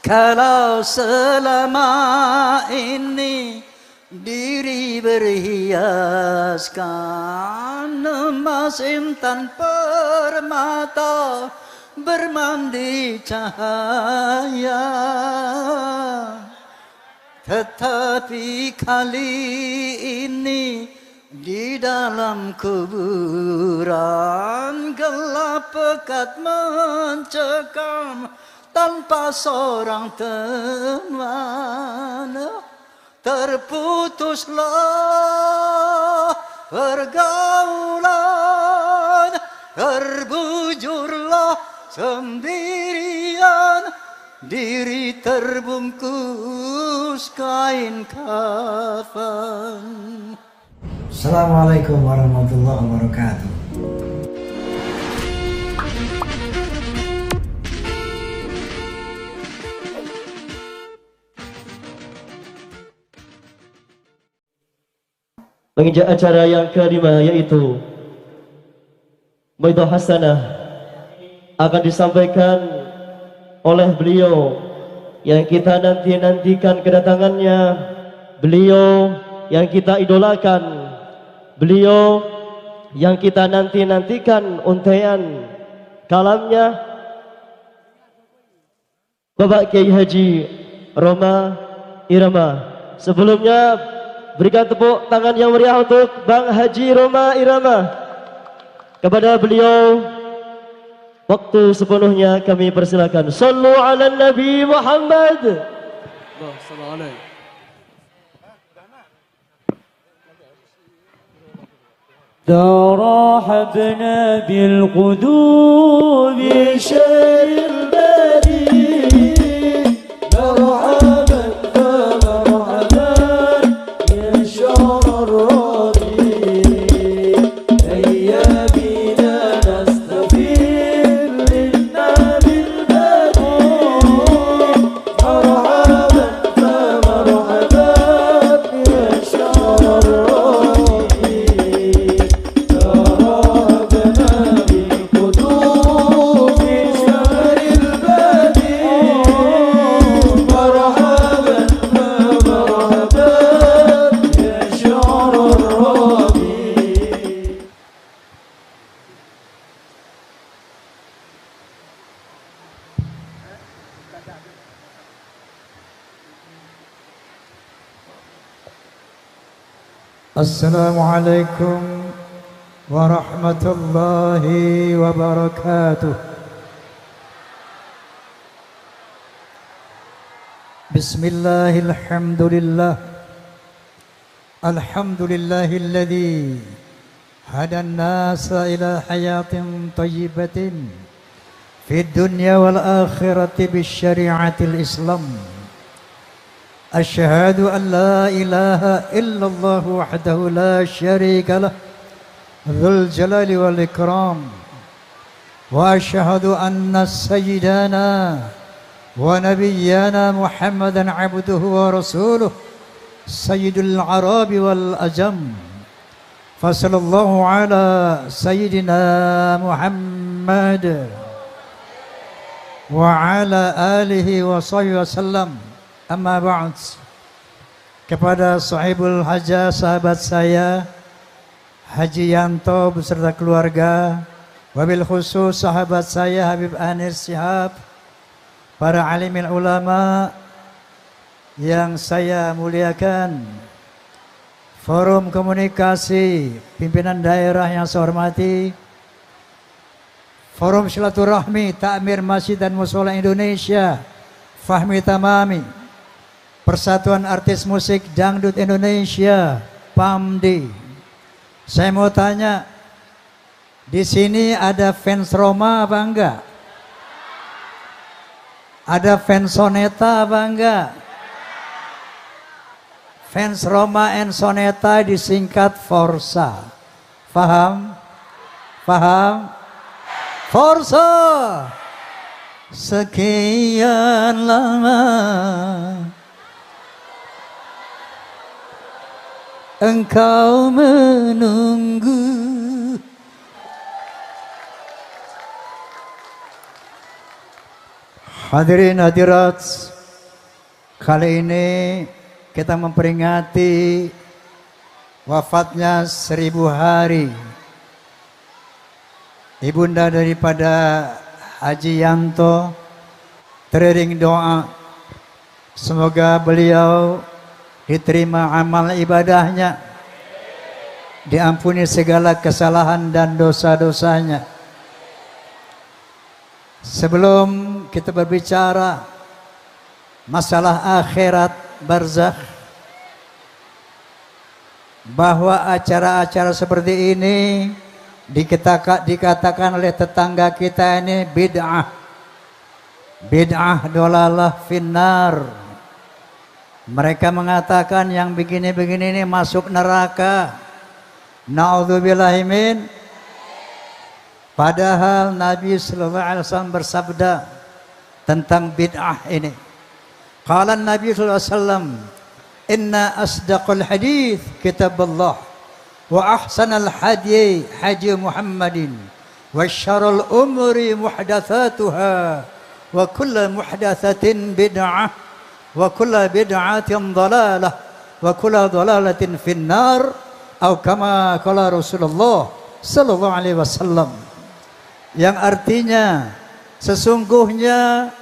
Kalau selama ini diri berhiaskan emas intan permata bermandi cahaya, tetapi kali ini di dalam kuburan gelap pekat mencekam tanpa seorang teman. Terputuslah pergaulan, terbujurlah sendirian, diri terbungkus kain kafan. Assalamualaikum warahmatullahi wabarakatuh. Menginjak acara yang kelima, yaitu Mau'idhah Hasanah, akan disampaikan oleh beliau yang kita nantikan kedatangannya, beliau yang kita idolakan, beliau yang kita nantikan untaian kalamnya, Bapak Kiai Haji Roma Irama. Sebelumnya berikan tepuk tangan yang meriah untuk Bang Haji Roma Irama. Kepada beliau waktu sepenuhnya kami persilakan. Sallu ala Nabi Muhammad. تراحبنا بالقدوم شر البريد، مرحبا فمرحبا يا شهر الربيع، هيا بنا نستفيد للنبي البديع، مرحبا فمرحبا يا شهر الربيع. Assalamualaikum warahmatullahi wabarakatuh. Bismillahirrahmanirrahim. Alhamdulillahilladzi hadan nasa ila hayatin tayyibatin fid dunya wal akhirati bisyari'atil Islam. أشهد أن لا إله إلا الله وحده لا شريك له ذو الجلال والإكرام، وأشهد أن سيدنا ونبينا محمدا عبده ورسوله سيد العرب والأجم، فصلى الله على سيدنا محمد وعلى آله وصحبه وسلم. Amma ba'd. Kepada sahibul hajah, sahabat saya Haji Yanto beserta keluarga, wabil khusus sahabat saya Habib Anis Shihab, para alimil ulama yang saya muliakan, forum komunikasi pimpinan daerah yang saya hormati, forum silaturahmi takmir masjid dan mushola Indonesia Fahmi Tamami, Persatuan Artis Musik Dangdut Indonesia, PAMDI. Saya mau tanya, di sini ada fans Roma apa enggak? Ada fans Soneta apa enggak? Fans Roma and Soneta disingkat Forsa. Paham? Paham? Forsa. Sekian lama engkau menunggu, hadirin hadirat Kali ini kita memperingati wafatnya 1000 hari ibunda daripada Haji Yanto. Teriring doa semoga beliau diterima amal ibadahnya, diampuni segala kesalahan dan dosa-dosanya. Sebelum kita berbicara masalah akhirat barzakh, bahwa acara-acara seperti ini dikatakan oleh tetangga kita ini bid'ah dolalah finnar. Mereka mengatakan yang begini-begini ini masuk neraka. Na'udzubillahi min. Padahal Nabi sallallahu alaihi wasallam bersabda tentang bid'ah ini. Qala Nabi sallallahu alaihi wasallam, "Inna asdaqal hadits kitabullah wa ahsanal hadi hadi Muhammadin wa syarrul umuri muhdatsatuha wa kullu muhdatsatin bid'ah wa kullu bid'atin dhalalah wa kullu dhalalatin finnar." Atau kama qala Rasulullah sallallahu alaihi wasallam, yang artinya sesungguhnya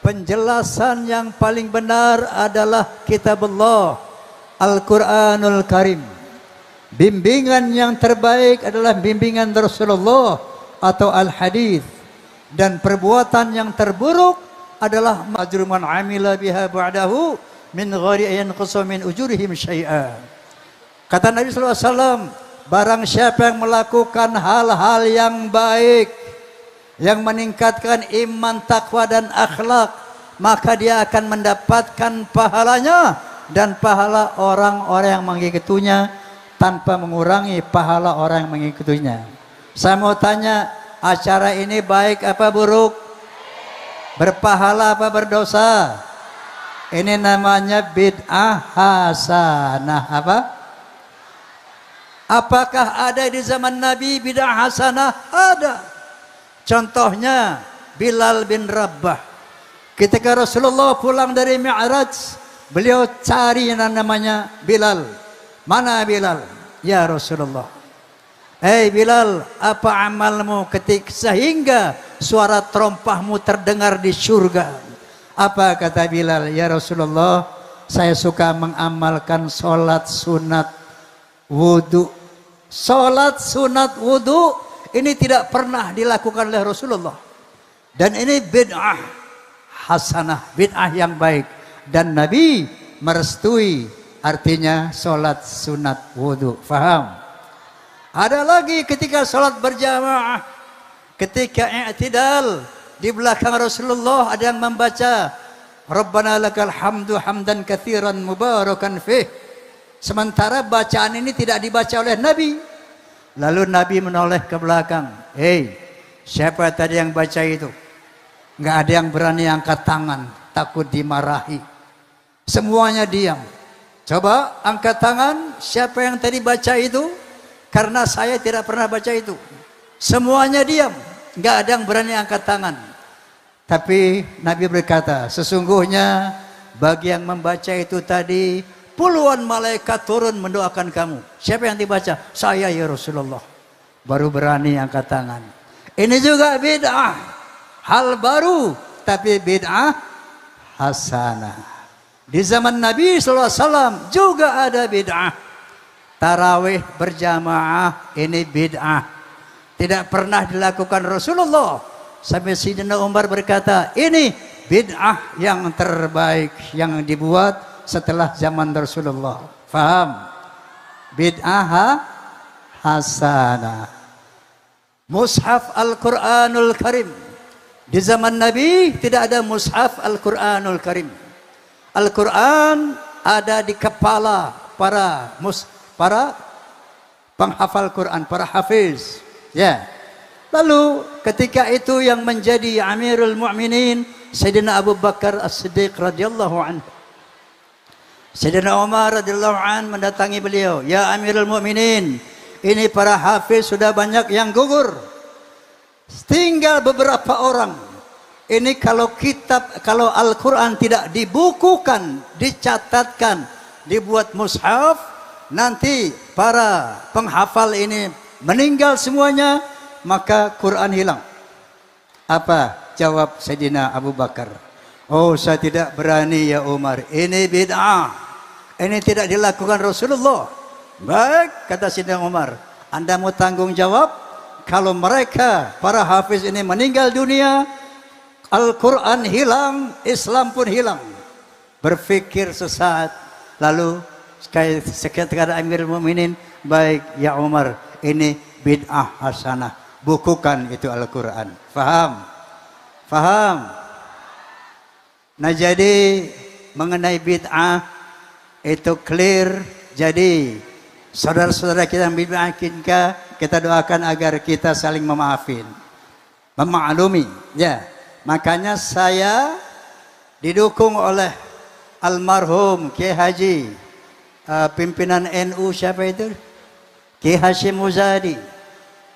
penjelasan yang paling benar adalah kitabullah, Al-Quranul Karim. Bimbingan yang terbaik adalah bimbingan Rasulullah atau Al-Hadith. Dan perbuatan yang terburuk adalah majruman amila biha ba'dahu min ghairi ayan qasam min ujurihim syai'a. Kata Nabi sallallahu alaihi wasallam, barang siapa yang melakukan hal-hal yang baik, yang meningkatkan iman, takwa dan akhlak, maka dia akan mendapatkan pahalanya dan pahala orang-orang yang mengikutinya tanpa mengurangi pahala orang yang mengikutinya. Saya mau tanya, acara ini baik apa buruk? Berpahala apa berdosa? Ini namanya bid'ah hasanah. Apa? Apakah ada di zaman Nabi bid'ah hasanah? Ada. Contohnya Bilal bin Rabah. Ketika Rasulullah pulang dari Mi'raj, beliau cari yang namanya Bilal. Mana Bilal? Ya Rasulullah. Hei Bilal, apa amalmu sehingga suara terompahmu terdengar di surga? Apa kata Bilal? Ya Rasulullah, saya suka mengamalkan sholat sunat wudu. Sholat sunat wudu ini tidak pernah dilakukan oleh Rasulullah. Dan ini bid'ah hasanah, bid'ah yang baik. Dan Nabi merestui artinya sholat sunat wudu. Faham? Ada lagi ketika sholat berjamaah, ketika i'tidal, di belakang Rasulullah ada yang membaca Rabbana lakal hamdu hamdan katsiran mubarakan fih. Sementara bacaan ini tidak dibaca oleh Nabi. Lalu Nabi menoleh ke belakang. Hei, siapa tadi yang baca itu? Nggak ada yang berani angkat tangan, takut dimarahi. Semuanya diam. Coba angkat tangan, siapa yang tadi baca itu? Karena saya tidak pernah baca itu. Semuanya diam, nggak ada yang berani angkat tangan. Tapi Nabi berkata, sesungguhnya bagi yang membaca itu tadi, puluhan malaikat turun mendoakan kamu. Siapa yang dibaca? Saya ya Rasulullah. Baru berani angkat tangan. Ini juga bid'ah. Hal baru, tapi bid'ah hasanah. Di zaman Nabi SAW juga ada bid'ah. Tarawih berjamaah ini bid'ah. Tidak pernah dilakukan Rasulullah. Sampai Sayyidina Umar berkata, ini bid'ah yang terbaik yang dibuat setelah zaman Rasulullah. Faham? Bid'ah hasanah. Mushaf Al-Quranul Karim. Di zaman Nabi tidak ada mushaf Al-Quranul Karim. Al-Quran ada di kepala para penghafal Quran, para hafiz. Ya. Lalu ketika itu yang menjadi Amirul Mu'minin Sayyidina Abu Bakar As-Siddiq radhiyallahu anhu. Sayyidina Umar radhiyallahu anhu mendatangi beliau, "Ya Amirul Mu'minin, ini para hafiz sudah banyak yang gugur. Tinggal beberapa orang. Ini kalau Al-Quran tidak dibukukan, dicatatkan, dibuat mushaf, nanti para penghafal ini meninggal semuanya, maka Quran hilang. Apa jawab Sayyidina Abu Bakar? Oh, saya tidak berani ya Umar, ini bid'ah, ini tidak dilakukan Rasulullah. Baik, kata Sayyidina Umar, Anda mau tanggung jawab kalau mereka para hafiz ini meninggal dunia, Al-Quran hilang, Islam pun hilang. Berpikir sesaat, lalu sekalian Amirul Mukminin, baik ya Umar, ini bid'ah hasanah, bukukan itu Al-Quran. Faham? Faham? Nah, jadi mengenai bid'ah itu clear. Jadi saudara-saudara kita yang bid'ah, kita doakan agar kita saling memaafin, memaklumi, ya. Makanya saya didukung oleh almarhum Kiai Haji, pimpinan NU siapa itu? Kiai Hashim Muzadi.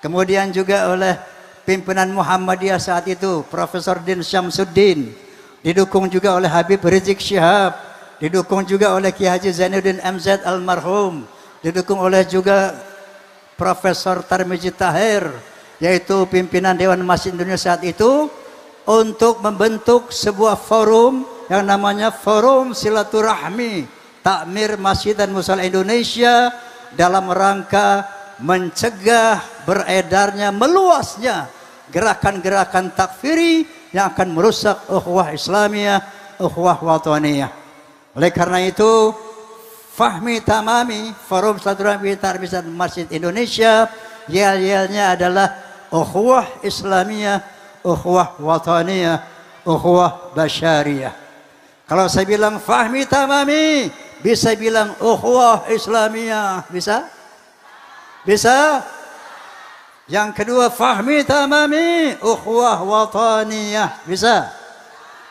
Kemudian juga oleh pimpinan Muhammadiyah saat itu, Profesor Din Syamsuddin. Didukung juga oleh Habib Rizik Syihab. Didukung juga oleh Kiai Haji Zainuddin MZ almarhum. Didukung oleh juga Profesor Tarmizi Tahir, yaitu pimpinan Dewan Masjid Indonesia saat itu, untuk membentuk sebuah forum yang namanya Forum Silaturahmi Takmir Masjid dan Musala Indonesia, dalam rangka mencegah beredarnya, meluasnya gerakan-gerakan takfiri yang akan merusak ukhuwah Islamiyah, ukhuwah wataniyah. Oleh karena itu, fahmi tamami Forum Silaturahmi Takmir Masjid Indonesia, yel-yelnya adalah ukhuwah Islamiyah, ukhuwah wataniyah, ukhuwah basyariyah. Kalau saya bilang fahmi tamami, bisa bilang ukhuwah Islamiyah, bisa? Bisa? Yang kedua fahmi tamami, ukhuwah wataniyah, bisa?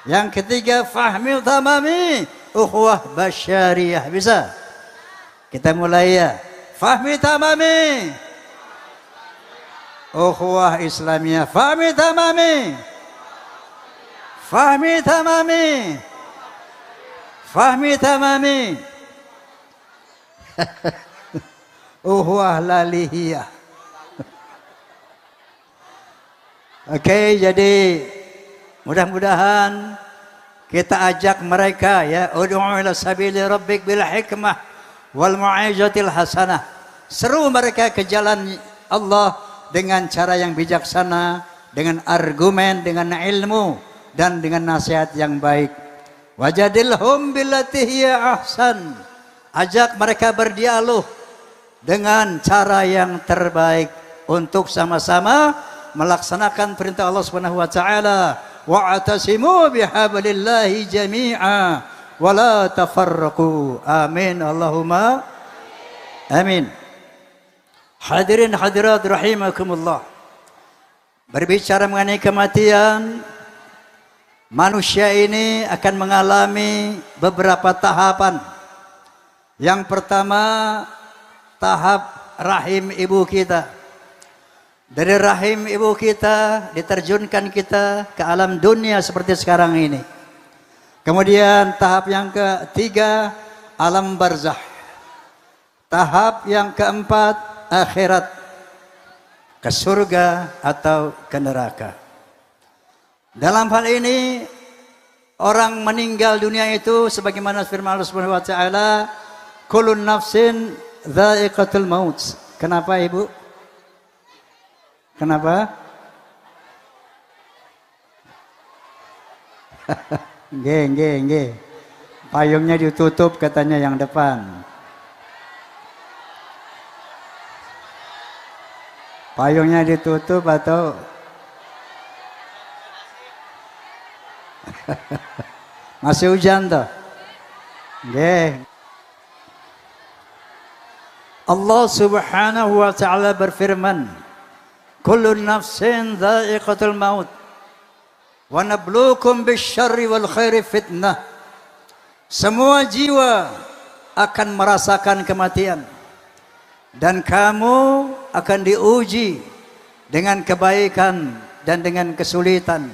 Yang ketiga fahmi tamami, ukhuwah basyariyah, bisa? Kita mulai ya. Fahmi tamami, ukhuwah Islamiyah. Fahmi tamami, fahmi tamami, fahmi tamami. Ukhuwah lalihiyah. Oke, jadi mudah-mudahan kita ajak mereka ya, ud'u ila sabili rabbik bil hikmah wal mu'izatil hasanah. Seru mereka ke jalan Allah dengan cara yang bijaksana, dengan argumen, dengan ilmu, dan dengan nasihat yang baik. Wajadilhum billati hiya ahsan. Ajak mereka berdialog dengan cara yang terbaik untuk sama-sama melaksanakan perintah Allah Subhanahu wa taala. Wa'tasimu bihablillahi jami'a wa la tafarraqu. Amin. Allahumma amin. Hadirin hadirat rahimakumullah. Berbicara mengenai kematian, manusia ini akan mengalami beberapa tahapan. Yang pertama, tahap rahim ibu kita. Dari rahim ibu kita diterjunkan kita ke alam dunia seperti sekarang ini. Kemudian tahap yang ketiga, alam barzakh. Tahap yang keempat, akhirat, ke surga atau ke neraka. Dalam hal ini, orang meninggal dunia itu sebagaimana firman Allah Subhanahu wa taala, kullun nafsin dha'iqatul maut. Kenapa Ibu? Kenapa? Nggih. Payungnya ditutup katanya yang depan. Payungnya ditutup atau masih hujan toh? Nggih. Allah Subhanahu wa taala berfirman, "Kullu nafsin dha'iqatul maut wa nabluukum bisyarri wal khairi fitnah." Semua jiwa akan merasakan kematian dan kamu akan diuji dengan kebaikan dan dengan kesulitan.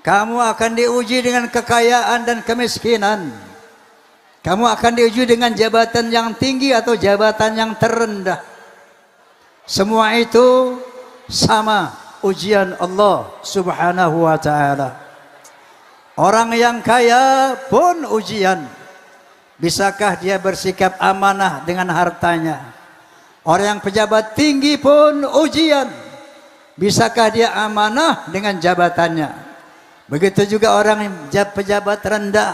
Kamu akan diuji dengan kekayaan dan kemiskinan. Kamu akan diuji dengan jabatan yang tinggi atau jabatan yang terendah. Semua itu sama ujian Allah Subhanahu wa ta'ala. Orang yang kaya pun ujian. Bisakah dia bersikap amanah dengan hartanya? Orang yang pejabat tinggi pun ujian. Bisakah dia amanah dengan jabatannya? Begitu juga orang pejabat rendah,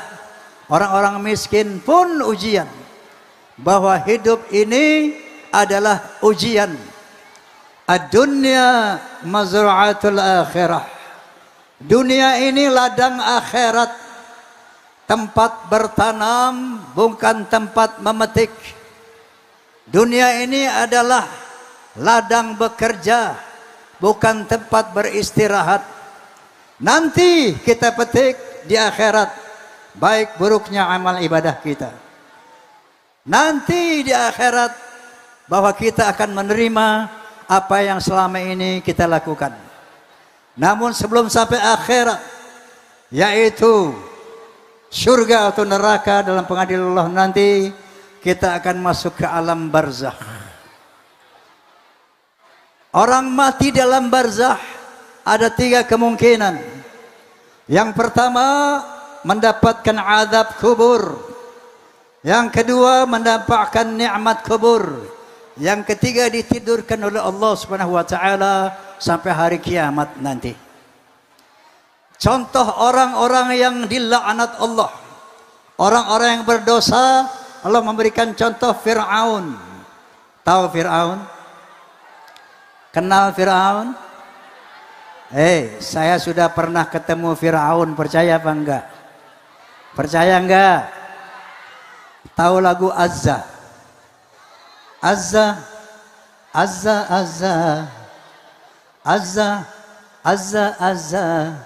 orang-orang miskin pun ujian. Bahwa hidup ini adalah ujian. Ad-dunya mazra'atul akhirah. Dunia ini ladang akhirat. Tempat bertanam, bukan tempat memetik. Dunia ini adalah ladang bekerja, bukan tempat beristirahat. Nanti kita petik di akhirat baik buruknya amal ibadah kita. Nanti di akhirat bahwa kita akan menerima apa yang selama ini kita lakukan. Namun sebelum sampai akhirat, yaitu surga atau neraka dalam pengadilan Allah nanti, kita akan masuk ke alam barzakh. Orang mati dalam barzakh ada 3 kemungkinan. Yang pertama, mendapatkan azab kubur. Yang kedua, mendapatkan nikmat kubur. Yang ketiga, ditidurkan oleh Allah Subhanahu wa taala sampai hari kiamat nanti. Contoh orang-orang yang dilaknat Allah, orang-orang yang berdosa, Allah memberikan contoh Fir'aun. Tahu Fir'aun? Kenal Fir'aun? Saya sudah pernah ketemu Fir'aun, percaya apa enggak? Percaya enggak? Tahu lagu Azza? Azza, Azza, Azza, Azza, Azza, Azza,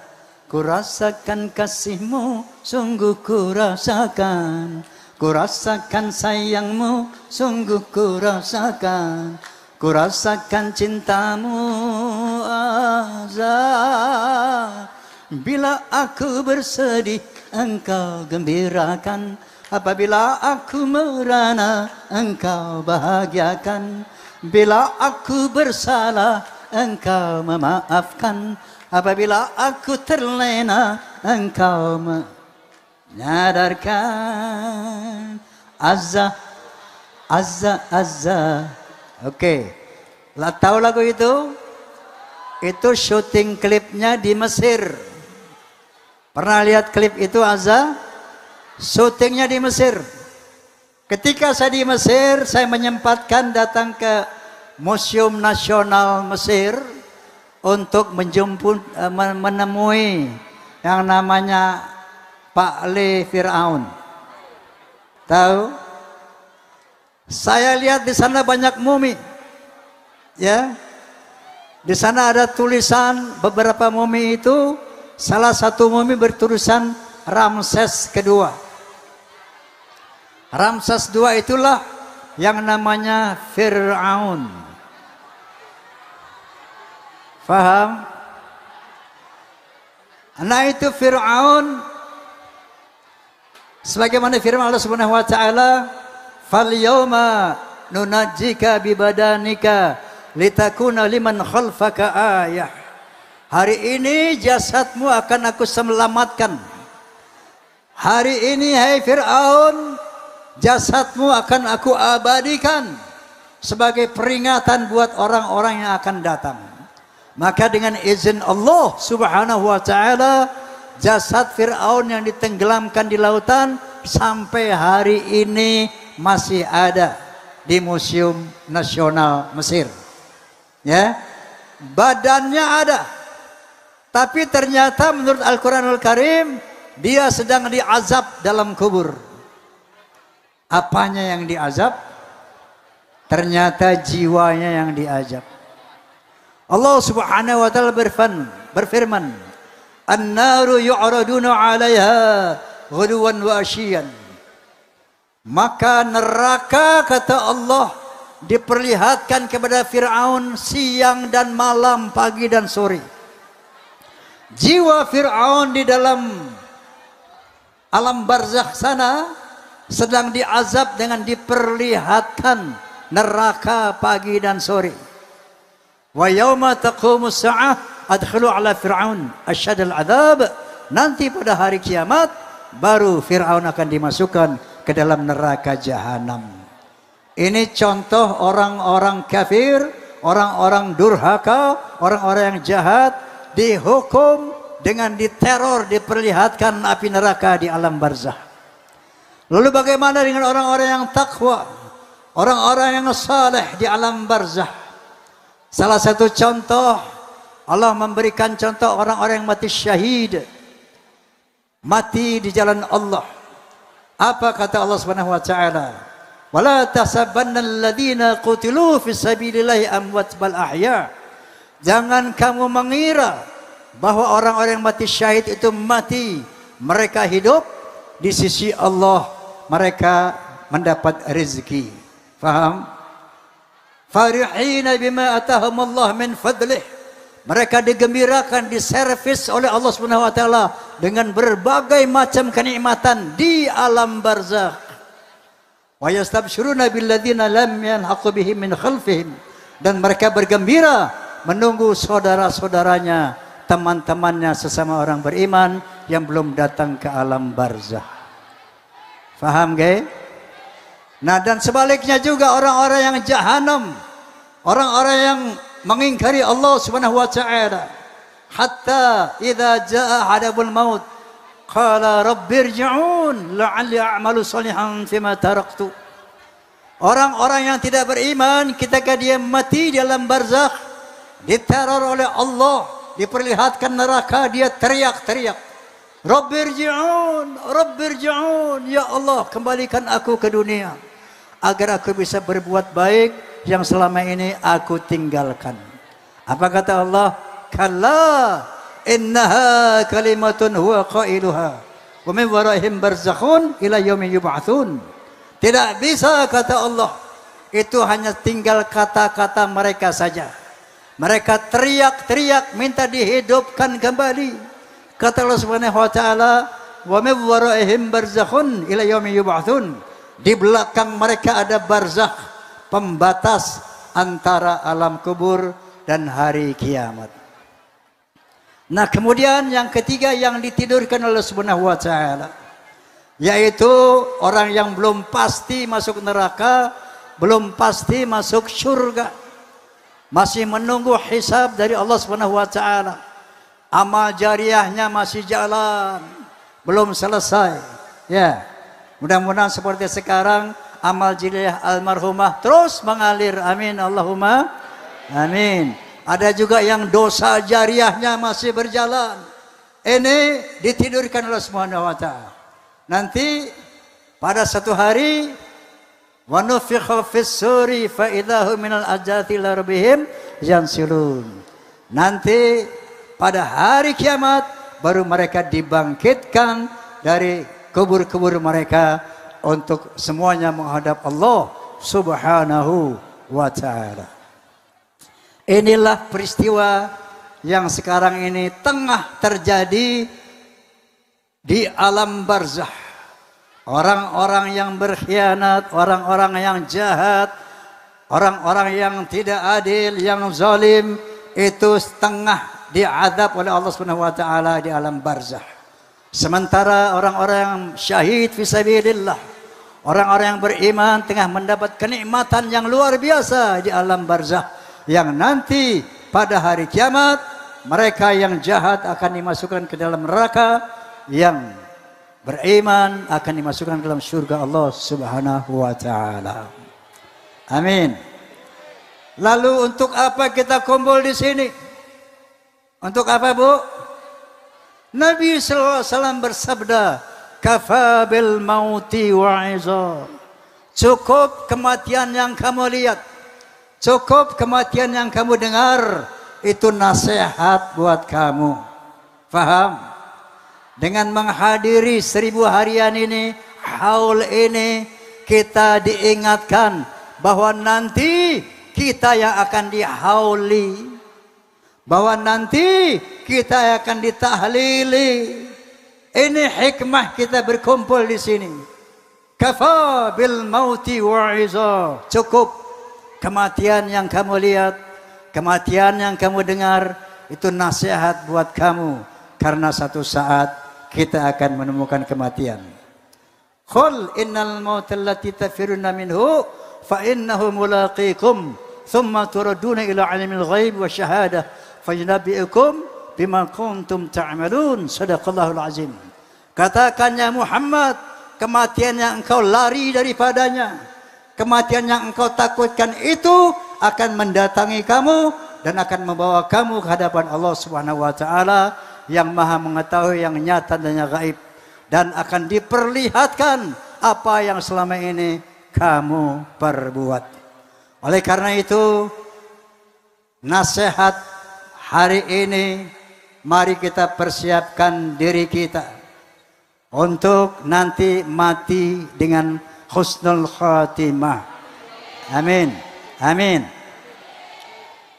kurasakan kasihmu, sungguh kurasakan. Kurasakan sayangmu, sungguh kurasakan. Kurasakan cintamu, Azza. Bila aku bersedih, engkau gembirakan. Apabila aku merana, engkau bahagiakan. Bila aku bersalah, engkau memaafkan. Apabila aku terlena, engkau menyadarkan. Azza, Azza, Azza. Oke, tahu lagu itu? Itu syuting klipnya di Mesir. Pernah lihat klip itu Azza? Syutingnya di Mesir. Ketika saya di Mesir, saya menyempatkan datang ke Museum Nasional Mesir untuk menemui yang namanya Pak Le Fir'aun. Tahu? Saya lihat di sana banyak mumi. Ya. Di sana ada tulisan beberapa mumi itu, salah satu mumi bertulisan Ramses kedua. Ramses II itulah yang namanya Fir'aun. Faham? Nah itu Fir'aun, sebagaimana firman Allah Subhanahu wa taala, "Fal yauma nunajjika bi badanika litakuna liman khalfaka ayah." Hari ini jasadmu akan aku selamatkan. Hari ini hai Fir'aun, jasadmu akan aku abadikan sebagai peringatan buat orang-orang yang akan datang. Maka dengan izin Allah Subhanahu wa taala, jasad Fir'aun yang ditenggelamkan di lautan sampai hari ini masih ada di Museum Nasional Mesir. Ya. Badannya ada. Tapi ternyata menurut Al-Qur'anul Karim dia sedang diazab dalam kubur. Apanya yang diazab? Ternyata jiwanya yang diazab. Allah Subhanahu wa taala berfirman, "An-naru yu'raduna 'alaiha ghuduwan wa ashiyan." Maka neraka, kata Allah, diperlihatkan kepada Fir'aun siang dan malam, pagi dan sore. Jiwa Fir'aun di dalam alam barzakh sana sedang diazab dengan diperlihatkan neraka pagi dan sore. Wa yauma taqumus sa'ah adkhilu ala fir'aun asyadal adzab. Nanti pada hari kiamat baru Fir'aun akan dimasukkan ke dalam neraka jahanam. Ini contoh orang-orang kafir, orang-orang durhaka, orang-orang yang jahat dihukum dengan diteror, diperlihatkan api neraka di alam barzakh. Lalu bagaimana dengan orang-orang yang takwa, orang-orang yang saleh di alam barzakh? Salah satu contoh, Allah memberikan contoh orang-orang yang mati syahid, mati di jalan Allah. Apa kata Allah Subhanahu wa taala? Wala tahsabanna alladziina qutilu fi sabilillahi amwat bal ahya. Jangan kamu mengira bahwa orang-orang yang mati syahid itu mati, mereka hidup di sisi Allah, mereka mendapat rezeki. Faham? Farihina bima atahum Allah min fadlih. Mereka digembirakan, diservis oleh Allah Subhanahu wa taala dengan berbagai macam kenikmatan di alam barzakh. Wa yastabshiruna billadzina lam yanhaqu bihim min khalfihim. Dan mereka bergembira menunggu saudara-saudaranya, teman-temannya sesama orang beriman yang belum datang ke alam barzakh. Faham gak? Nah, dan sebaliknya juga orang-orang yang jahanam, orang-orang yang mengingkari Allah Subhanahu wa taala, hatta idza jaa hadabul maut qala rabbirji'un la'alli a'malu salihan fima taraktu. Orang-orang yang tidak beriman ketika dia mati di alam barzakh, diteror oleh Allah, diperlihatkan neraka, dia teriak-teriak, Rabbirji'un, Rabbirji'un, ya Allah kembalikan aku ke dunia agar aku bisa berbuat baik yang selama ini aku tinggalkan. Apa kata Allah? Kalla innaha kalimatun huwa qailuha wa min waraihim barzakhun ila yaumi yub'atsun. Tidak bisa, kata Allah, itu hanya tinggal kata-kata mereka saja. Mereka teriak-teriak minta dihidupkan kembali. Kata Allah Subhanahu wa taala, wa min waraihim barzakhun ila yaumi yub'atsun. Di belakang mereka ada barzakh, pembatas antara alam kubur dan hari kiamat. Nah, kemudian yang ketiga yang ditidurkan oleh Subhanahu wa taala, yaitu orang yang belum pasti masuk neraka, belum pasti masuk surga, masih menunggu hisab dari Allah Subhanahu wa taala. Amal jariahnya masih jalan, belum selesai. Ya, mudah-mudahan seperti sekarang amal jariah almarhumah terus mengalir. Amin Allahumma amin. Ada juga yang dosa jariahnya masih berjalan. Ini ditidurkan oleh Subhanahu wa taala. Nanti pada satu hari wa nufikha fis-suri fa idzahu minal ajati la rabbihim yansilun. Nanti pada hari kiamat baru mereka dibangkitkan dari kubur-kubur mereka untuk semuanya menghadap Allah Subhanahu wa taala. Inilah peristiwa yang sekarang ini tengah terjadi di alam barzakh. Orang-orang yang berkhianat, orang-orang yang jahat, orang-orang yang tidak adil, yang zalim, itu setengah diazab oleh Allah Subhanahu wa taala di alam barzakh. Sementara orang-orang yang syahid fisabilillah, orang-orang yang beriman tengah mendapat kenikmatan yang luar biasa di alam barzakh, yang nanti pada hari kiamat mereka yang jahat akan dimasukkan ke dalam neraka, yang beriman akan dimasukkan ke dalam surga Allah Subhanahu wa taala. Amin. Lalu untuk apa kita kumpul di sini? Untuk apa, Bu? Nabi sallallahu alaihi wasallam bersabda, "Kafa bil mauti wa'iza." Cukup kematian yang kamu lihat, cukup kematian yang kamu dengar, itu nasihat buat kamu. Faham? Dengan menghadiri 1000 harian ini, haul ini, kita diingatkan bahwa nanti kita yang akan dihauli, bahwa nanti kita akan ditahlili. Ini hikmah kita berkumpul di sini. Kafa bil mauti wa'iza. Cukup kematian yang kamu lihat, kematian yang kamu dengar, itu nasihat buat kamu. Karena satu saat kita akan menemukan kematian. Qul innal mautal lati tafiruna minhu fa innahu mulaqikum thumma turaduna ila alimil ghaib wa syahadah fayunabbi'ukum bima kuntum ta'malun. Sadaqallahul azim. Katakan ya Muhammad, kematian yang engkau lari daripadanya, kematian yang engkau takutkan itu akan mendatangi kamu dan akan membawa kamu ke hadapan Allah Subhanahu wa taala yang Maha mengetahui yang nyata dan yang gaib, dan akan diperlihatkan apa yang selama ini kamu perbuat. Oleh karena itu, nasihat hari ini, mari kita persiapkan diri kita untuk nanti mati dengan husnul khatimah. Amin. Amin.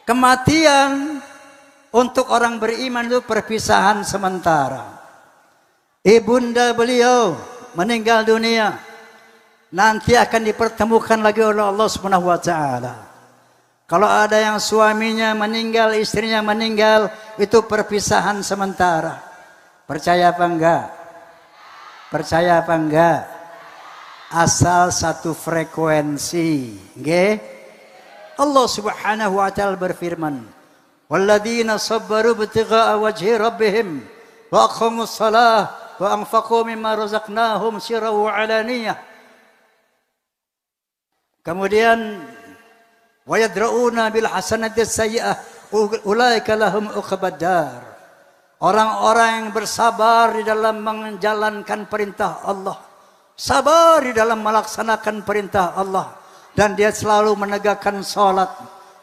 Kematian untuk orang beriman itu perpisahan sementara. Ibunda beliau meninggal dunia, nanti akan dipertemukan lagi oleh Allah Subhanahu wa taala. Kalau ada yang suaminya meninggal, istrinya meninggal, itu perpisahan sementara. Percaya apa enggak? Percaya apa enggak? Asal satu frekuensi. Nggih? Allah Subhanahu wa taala berfirman, "Walladzina sabbaru ibtigha'a wajhi rabbihim wa aqamus shalah wa anfaqu mimma razaqnahum sirran wa 'alaniyah." Kemudian wa yadra'una bil hasanati sayyi'ah ulaika lahum uqbad dar. Orang-orang yang bersabar di dalam menjalankan perintah Allah, sabar di dalam melaksanakan perintah Allah, dan dia selalu menegakkan sholat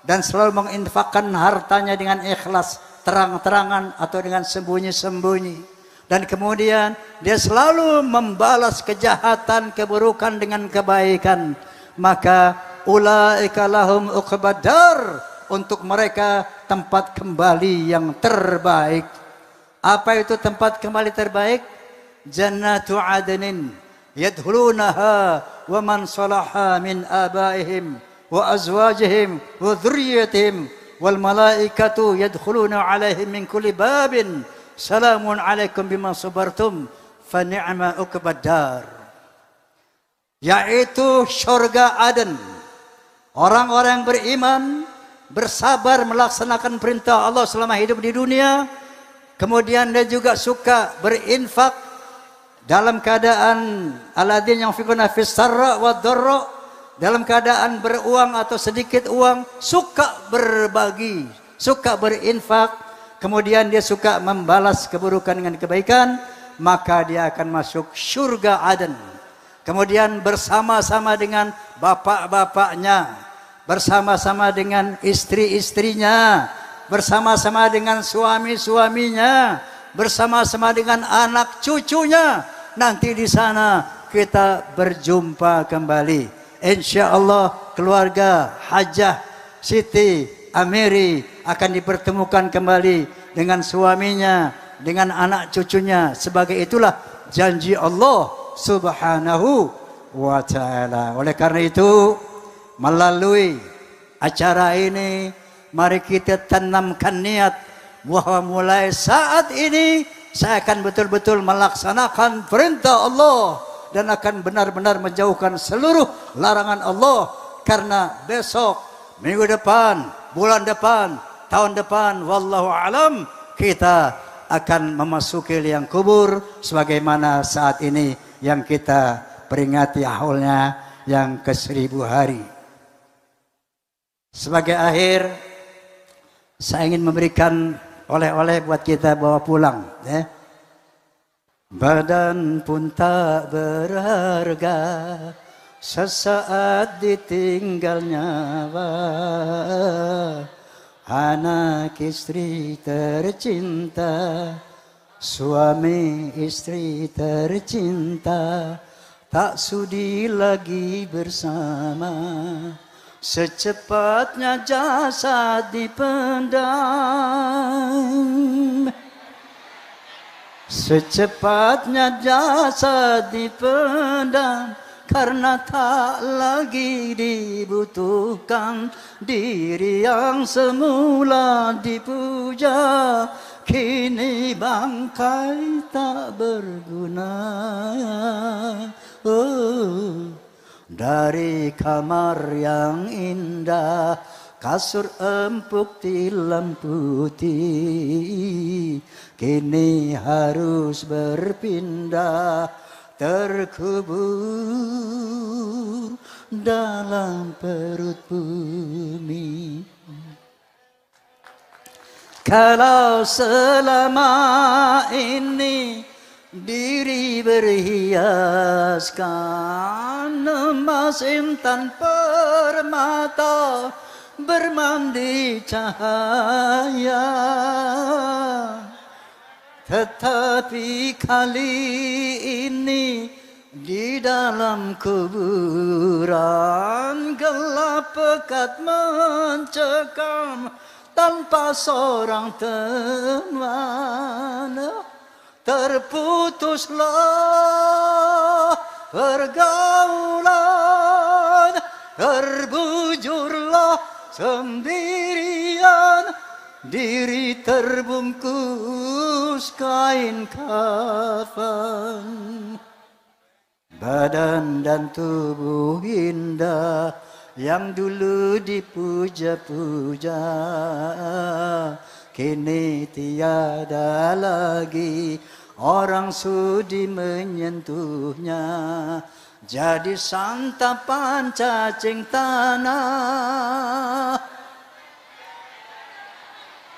dan selalu menginfakkan hartanya dengan ikhlas, terang-terangan atau dengan sembunyi-sembunyi, dan kemudian dia selalu membalas kejahatan, keburukan dengan kebaikan, maka ulaika lahum uqbad dar, untuk mereka tempat kembali yang terbaik. Apa itu tempat kembali terbaik? Jannatu adnin yadkhulunaha wa man salaha min abaihim wa azwajihim wa dhurriyyatihim wal malaikatu yadkhuluna alaihim min kulli babin salamun alaikum bima sabartum fa ni'ma uqbad dar. Yaitu surga Aden. Orang-orang beriman bersabar melaksanakan perintah Allah selama hidup di dunia, kemudian dia juga suka berinfak dalam keadaan alladzina yunfiquna fis sarra wad dharra, dalam keadaan beruang atau sedikit uang, suka berbagi, suka berinfak, kemudian dia suka membalas keburukan dengan kebaikan, maka dia akan masuk surga Aden. Kemudian bersama-sama dengan bapak-bapaknya, bersama-sama dengan istri-istrinya, bersama-sama dengan suami-suaminya, bersama-sama dengan anak cucunya. Nanti di sana kita berjumpa kembali. Insya Allah keluarga Hajah Siti Amiri akan dipertemukan kembali dengan suaminya, dengan anak cucunya. Sebagai itulah janji Allah Subhanahu wa ta'ala. Oleh karena itu, melalui acara ini, mari kita tanamkan niat bahwa mulai saat ini saya akan betul-betul melaksanakan perintah Allah dan akan benar-benar menjauhkan seluruh larangan Allah. Karena besok, minggu depan, bulan depan, tahun depan, wallahu alam, kita akan memasuki liang kubur sebagaimana saat ini yang kita peringati haulnya yang ke-1000 hari. Sebagai akhir, saya ingin memberikan oleh-oleh buat kita bawa pulang. Ya. Badan pun tak berharga, sesaat ditinggal nyawa. Anak istri tercinta, suami istri tercinta, tak sudi lagi bersama. secepatnya jasad dipendam, secepatnya jasad dipendam, karena tak lagi dibutuhkan. Diri yang semula dipuja, kini bangkai tak berguna. Oh, dari kamar yang indah, kasur empuk tilam putih, kini harus berpindah, terkubur dalam perut bumi. Kalau selama ini diri berhiaskan emas, intan, permata, bermandi cahaya, tetapi kali ini di dalam kuburan gelap pekat mencekam, tanpa seorang teman. Terputuslah pergaulan, terbujurlah sendirian, diri terbungkus kain kafan. Badan dan tubuh indah yang dulu dipuja-puja, kini tiada lagi orang sudi menyentuhnya. Jadi santapan cacing tanah,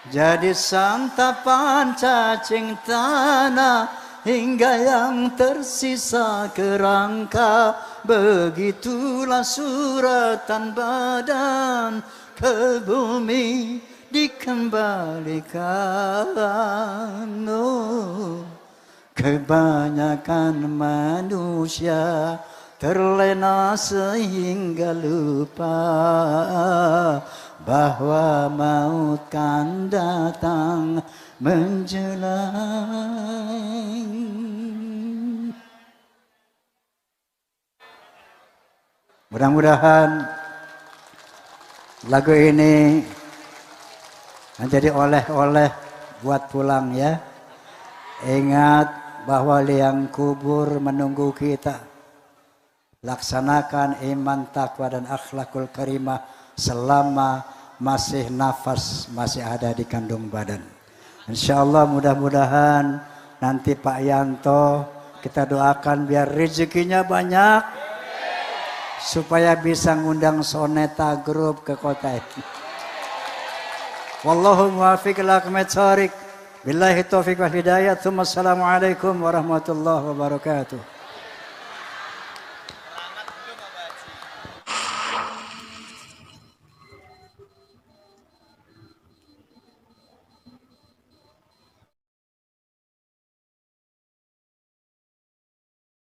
jadi santapan cacing tanah, hingga yang tersisa kerangka. Begitulah suratan badan ke bumi dikembalikan. Oh, kebanyakan manusia terlena sehingga lupa bahwa maut kan datang menjelang. Mudah-mudahan lagu ini menjadi oleh-oleh buat pulang ya. Ingat bahwa liang kubur menunggu kita. Laksanakan iman, takwa dan akhlakul karimah selama masih nafas, masih ada di kandung badan. Insyaallah mudah-mudahan nanti Pak Yanto kita doakan biar rezekinya banyak, supaya bisa ngundang Soneta Group ke kota ini. Wallahu muwaffiq ila aqwamit thoriq. Billahi taufiq wal hidayah. Assalamualaikum warahmatullahi wabarakatuh.